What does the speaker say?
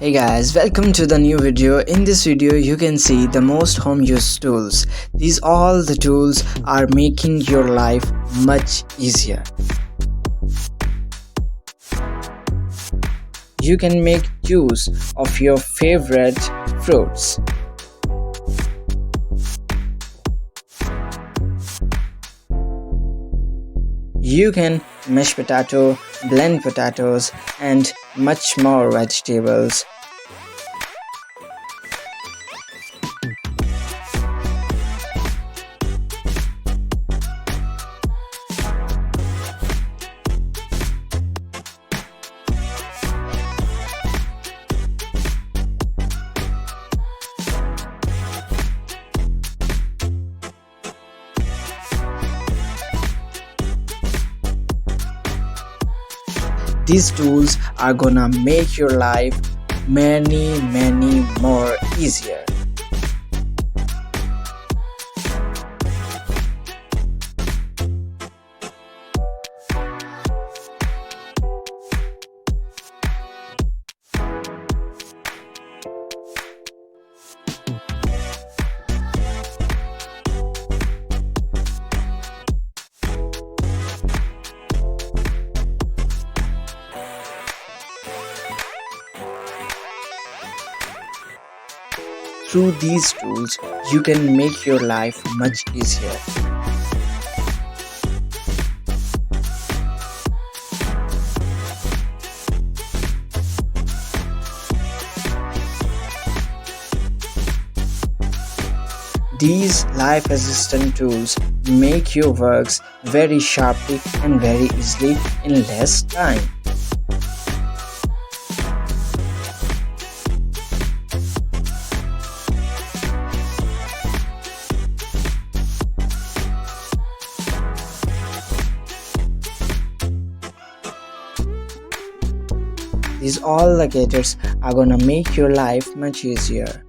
Hey guys, welcome to the new video. In this video you can see the most home use tools. These all the tools are making your life much easier. You can make juice of your favorite fruits. You can mash potato, blend potatoes and much more vegetables. These tools are gonna make your life many more easier. Through these tools, you can make your life much easier. These life assistant tools make your works very sharply and very easily in less time. These all the gadgets are gonna make your life much easier.